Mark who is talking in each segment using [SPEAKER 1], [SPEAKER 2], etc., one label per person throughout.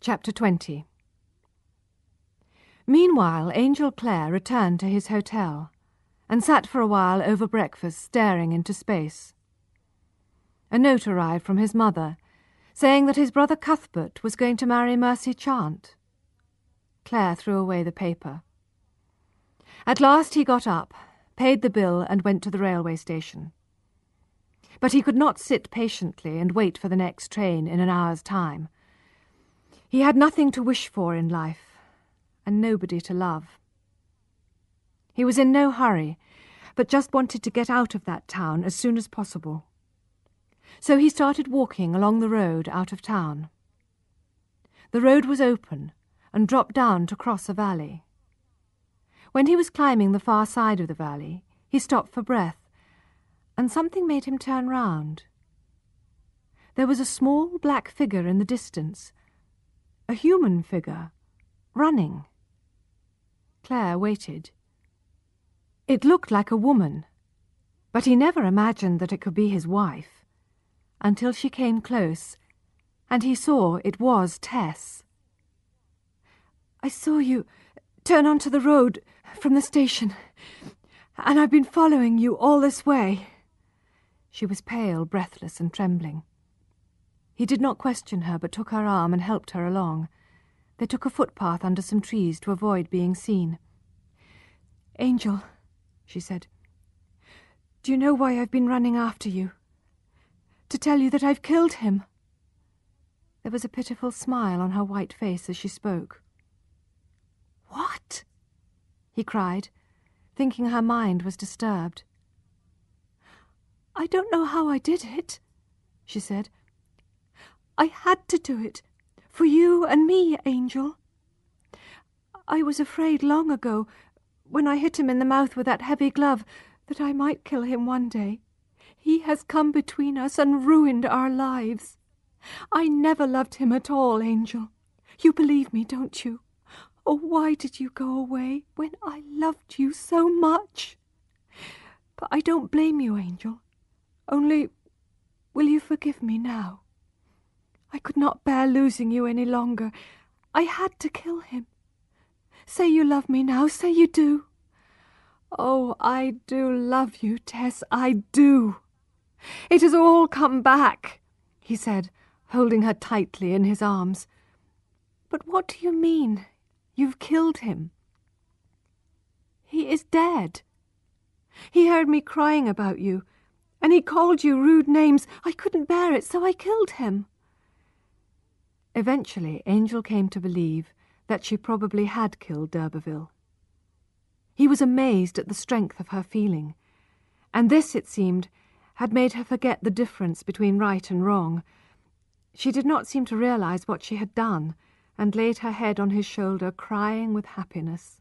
[SPEAKER 1] Chapter 20. Meanwhile, Angel Clare returned to his hotel and sat for a while over breakfast staring into space. A note arrived from his mother, saying that his brother Cuthbert was going to marry Mercy Chant. Clare threw away the paper. At last he got up, paid the bill, and went to the railway station. But he could not sit patiently and wait for the next train in an hour's time. He had nothing to wish for in life, and nobody to love. He was in no hurry, but just wanted to get out of that town as soon as possible. So he started walking along the road out of town. The road was open and dropped down to cross a valley. When he was climbing the far side of the valley, he stopped for breath, and something made him turn round. There was a small black figure in the distance, a human figure, running. Clare waited. It looked like a woman, but he never imagined that it could be his wife, until she came close, and he saw it was Tess. "I saw you turn onto the road from the station, and I've been following you all this way." She was pale, breathless, and trembling. He did not question her, but took her arm and helped her along. They took a footpath under some trees to avoid being seen. "Angel," she said, "do you know why I've been running after you? To tell you that I've killed him." There was a pitiful smile on her white face as she spoke. "What?" he cried, thinking her mind was disturbed. "I don't know how I did it," she said. "I had to do it, for you and me, Angel. I was afraid long ago, when I hit him in the mouth with that heavy glove, that I might kill him one day. He has come between us and ruined our lives. I never loved him at all, Angel. You believe me, don't you? Oh, why did you go away when I loved you so much? But I don't blame you, Angel. Only, will you forgive me now? I could not bear losing you any longer. I had to kill him. Say you love me now. Say you do." "Oh, I do love you, Tess. I do. It has all come back," he said, holding her tightly in his arms. "But what do you mean? You've killed him." "He is dead. He heard me crying about you, and he called you rude names. I couldn't bear it, so I killed him." Eventually, Angel came to believe that she probably had killed d'Urberville. He was amazed at the strength of her feeling, and this, it seemed, had made her forget the difference between right and wrong. She did not seem to realize what she had done, and laid her head on his shoulder, crying with happiness.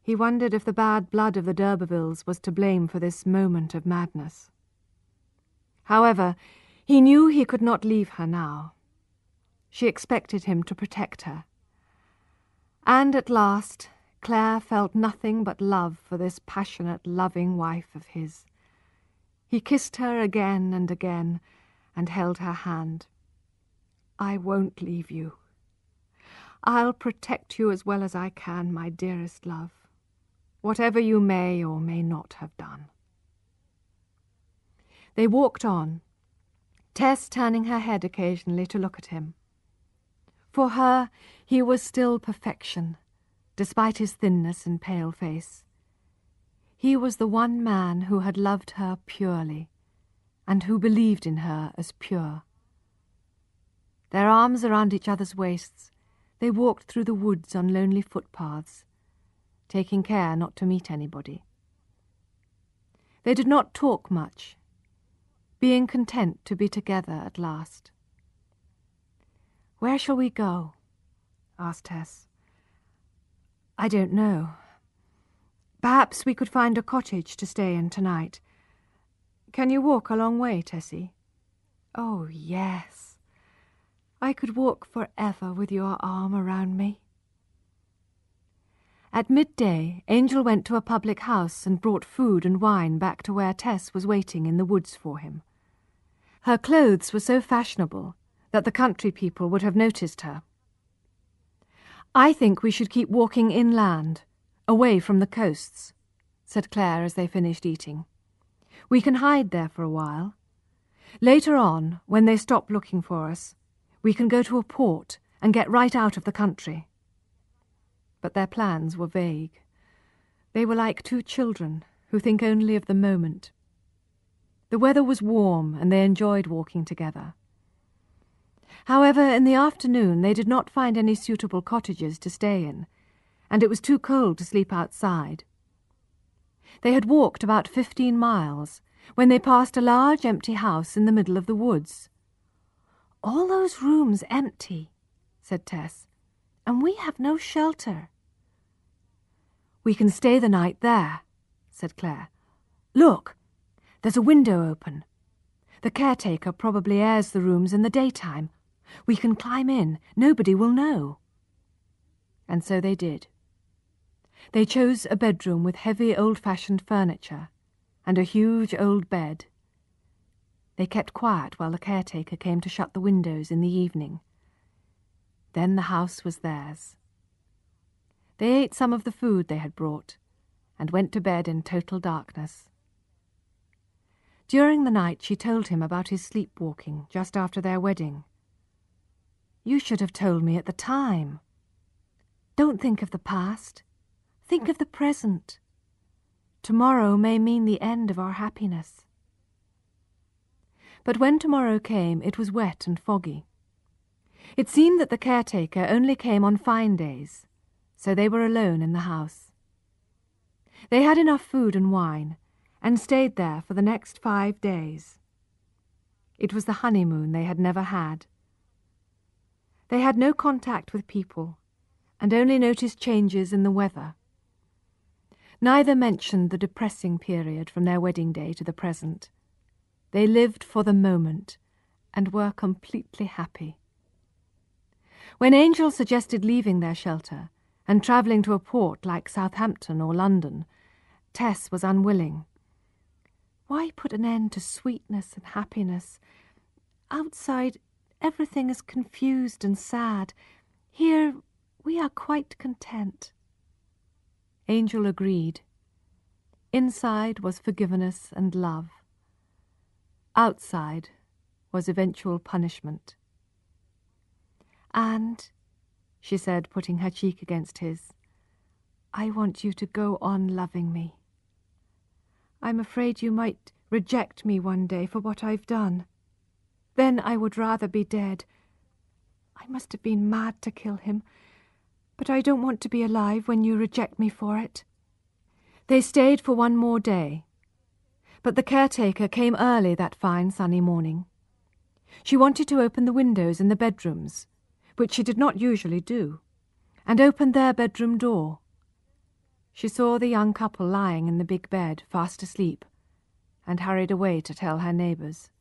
[SPEAKER 1] He wondered if the bad blood of the d'Urbervilles was to blame for this moment of madness. However, he knew he could not leave her now. She expected him to protect her. And at last, Clare felt nothing but love for this passionate, loving wife of his. He kissed her again and again, and held her hand. "I won't leave you. I'll protect you as well as I can, my dearest love, whatever you may or may not have done." They walked on, Tess turning her head occasionally to look at him. For her, he was still perfection, despite his thinness and pale face. He was the one man who had loved her purely, and who believed in her as pure. Their arms around each other's waists, they walked through the woods on lonely footpaths, taking care not to meet anybody. They did not talk much, being content to be together at last. "Where shall we go?" asked Tess. "I don't know. Perhaps we could find a cottage to stay in tonight. Can you walk a long way, Tessie?" "Oh, yes. I could walk forever with your arm around me." At midday, Angel went to a public house and brought food and wine back to where Tess was waiting in the woods for him. Her clothes were so fashionable that the country people would have noticed her. I think we should keep walking inland, away from the coasts, said Claire as they finished eating. We can hide there for a while. Later on, when they stop looking for us, we can go to a port and get right out of the country. But their plans were vague. They were like two children who think only of the moment. The weather was warm and they enjoyed walking together. However, in the afternoon they did not find any suitable cottages to stay in, and it was too cold to sleep outside. They had walked about 15 miles when they passed a large empty house in the middle of the woods. "All those rooms empty," said Tess, "and we have no shelter." "We can stay the night there," said Claire. "Look, there's a window open. The caretaker probably airs the rooms in the daytime. We can climb in. Nobody will know." And so they did. They chose a bedroom with heavy old-fashioned furniture and a huge old bed. They kept quiet while the caretaker came to shut the windows in the evening. Then the house was theirs. They ate some of the food they had brought and went to bed in total darkness. During the night she told him about his sleepwalking just after their wedding. "You should have told me at the time. Don't think of the past. Think of the present. Tomorrow may mean the end of our happiness." But when tomorrow came, it was wet and foggy. It seemed that the caretaker only came on fine days, so they were alone in the house. They had enough food and wine, and stayed there for the next 5 days. It was the honeymoon they had never had. They had no contact with people, and only noticed changes in the weather. Neither mentioned the depressing period from their wedding day to the present. They lived for the moment, and were completely happy. When Angel suggested leaving their shelter and travelling to a port like Southampton or London, Tess was unwilling. Why put an end to sweetness and happiness? Outside, everything is confused and sad. Here, we are quite content. Angel agreed. Inside was forgiveness and love. Outside was eventual punishment. "And," she said, putting her cheek against his, "I want you to go on loving me. I'm afraid you might reject me one day for what I've done. Then I would rather be dead. I must have been mad to kill him, but I don't want to be alive when you reject me for it." They stayed for one more day, but the caretaker came early that fine sunny morning. She wanted to open the windows in the bedrooms, which she did not usually do, and opened their bedroom door. She saw the young couple lying in the big bed, fast asleep, and hurried away to tell her neighbours.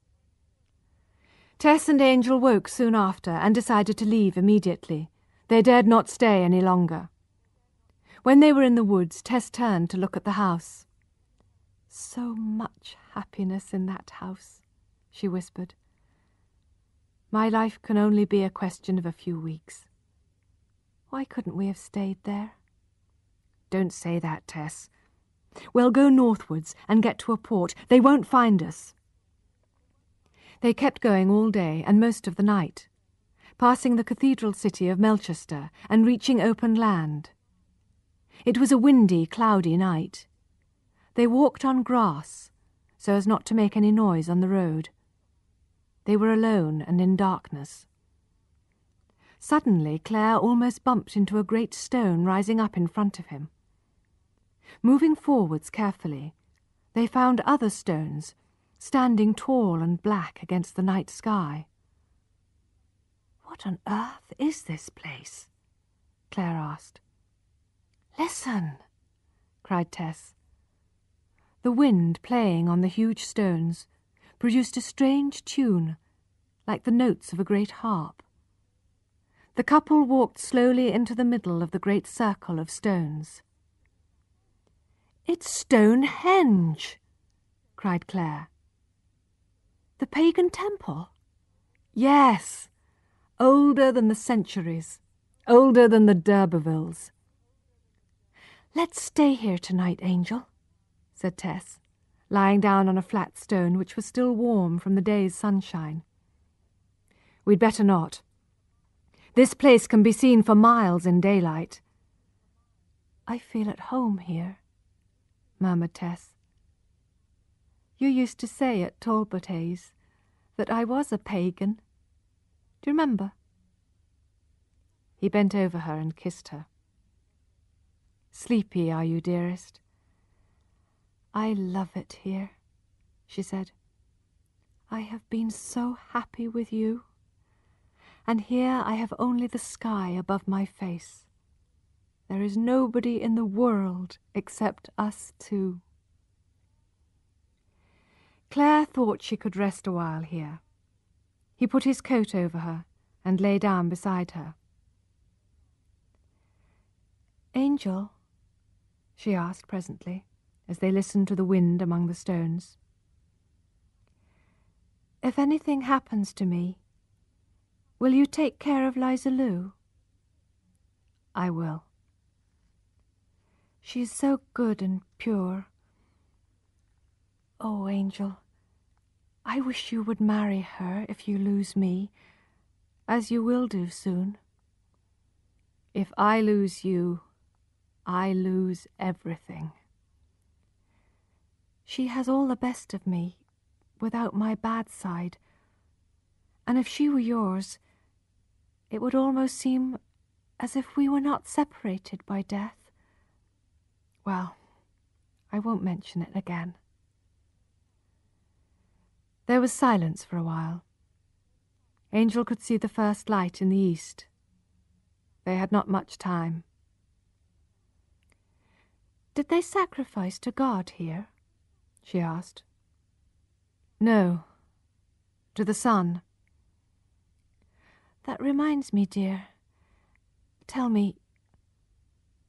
[SPEAKER 1] Tess and Angel woke soon after and decided to leave immediately. They dared not stay any longer. When they were in the woods, Tess turned to look at the house. "So much happiness in that house," she whispered. "My life can only be a question of a few weeks. Why couldn't we have stayed there?" "Don't say that, Tess. We'll go northwards and get to a port. They won't find us." They kept going all day and most of the night, passing the cathedral city of Melchester and reaching open land. It was a windy, cloudy night. They walked on grass, so as not to make any noise on the road. They were alone and in darkness. Suddenly, Claire almost bumped into a great stone rising up in front of him. Moving forwards carefully, they found other stones, standing tall and black against the night sky. "What on earth is this place?" Claire asked. "Listen!" cried Tess. The wind playing on the huge stones produced a strange tune, like the notes of a great harp. The couple walked slowly into the middle of the great circle of stones. "It's Stonehenge!" cried Claire. "The pagan temple?" "Yes, older than the centuries. older than the d'Urbervilles. "Let's stay here tonight, Angel," said Tess, lying down on a flat stone which was still warm from the day's sunshine. "We'd better not. This place can be seen for miles in daylight." "I feel at home here," murmured Tess. "You used to say at Talbothays that I was a pagan. Do you remember?" He bent over her and kissed her. "Sleepy, are you, dearest?" "I love it here," she said. "I have been so happy with you. And here I have only the sky above my face. There is nobody in the world except us two." Claire thought she could rest a while here. He put his coat over her and lay down beside her. "Angel," she asked presently, as they listened to the wind among the stones, "if anything happens to me, will you take care of Liza Lou?" "I will." "She is so good and pure. Oh, Angel, I wish you would marry her if you lose me, as you will do soon." "If I lose you, I lose everything." "She has all the best of me, without my bad side. And if she were yours, it would almost seem as if we were not separated by death. Well, I won't mention it again." There was silence for a while. Angel could see the first light in the east. They had not much time. "Did they sacrifice to God here?" she asked. "No, to the sun." "That reminds me, dear. Tell me,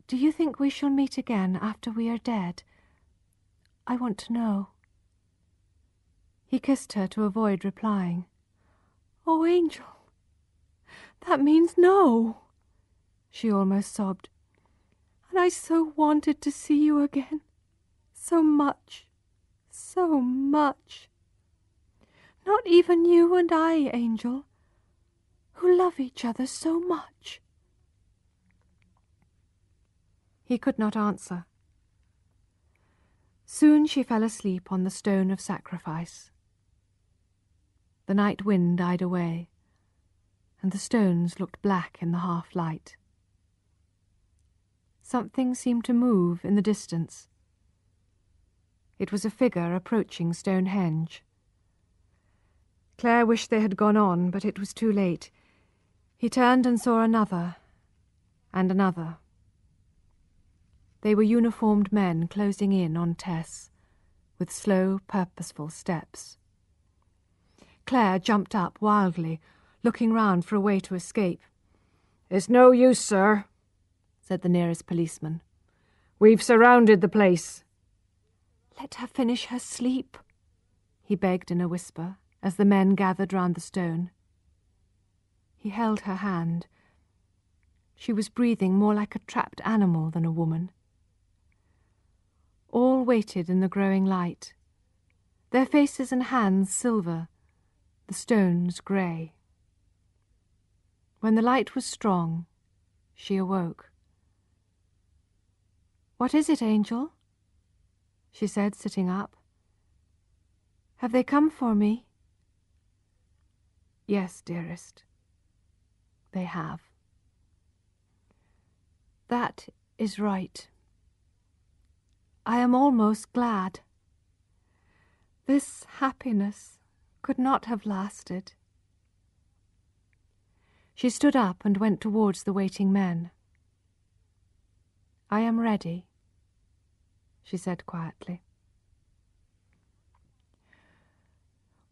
[SPEAKER 1] do you think we shall meet again after we are dead? I want to know." He kissed her to avoid replying. "Oh, Angel, that means no," she almost sobbed. "And I so wanted to see you again. So much, so much. Not even you and I, Angel, who love each other so much." He could not answer. Soon she fell asleep on the stone of sacrifice. The night wind died away, and the stones looked black in the half-light. Something seemed to move in the distance. It was a figure approaching Stonehenge. Claire wished they had gone on, but it was too late. He turned and saw another, and another. They were uniformed men closing in on Tess, with slow, purposeful steps. Claire jumped up wildly, looking round for a way to escape. "It's no use, sir," said the nearest policeman. "We've surrounded the place." "Let her finish her sleep," he begged in a whisper, as the men gathered round the stone. He held her hand. She was breathing more like a trapped animal than a woman. All waited in the growing light, their faces and hands silver, the stones grey. When the light was strong, she awoke. "What is it, Angel?" she said, sitting up. "Have they come for me?" "Yes, dearest, they have." "That is right. I am almost glad. This happiness could not have lasted." She stood up and went towards the waiting men. "I am ready," she said quietly.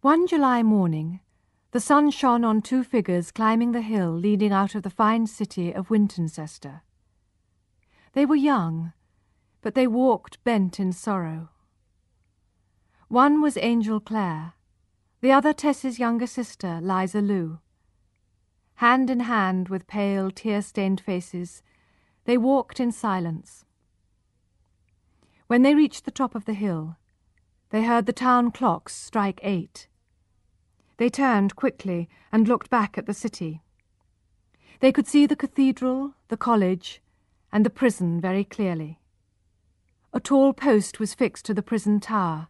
[SPEAKER 1] One July morning, the sun shone on two figures climbing the hill leading out of the fine city of Wintoncester. They were young, but they walked bent in sorrow. One was Angel Clare, the other Tess's younger sister, Liza Lou. Hand in hand with pale, tear-stained faces, they walked in silence. When they reached the top of the hill, they heard the town clocks strike 8. They turned quickly and looked back at the city. They could see the cathedral, the college, and the prison very clearly. A tall post was fixed to the prison tower.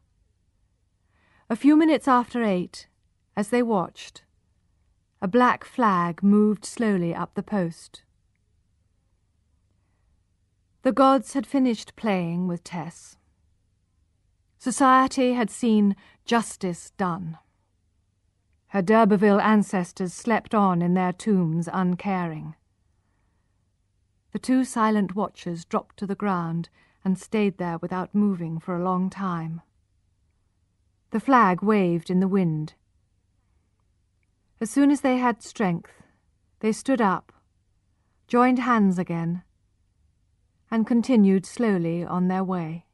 [SPEAKER 1] A few minutes after 8, as they watched, a black flag moved slowly up the post. The gods had finished playing with Tess. Society had seen justice done. Her d'Urberville ancestors slept on in their tombs uncaring. The two silent watchers dropped to the ground and stayed there without moving for a long time. The flag waved in the wind. As soon as they had strength, they stood up, joined hands again, and continued slowly on their way.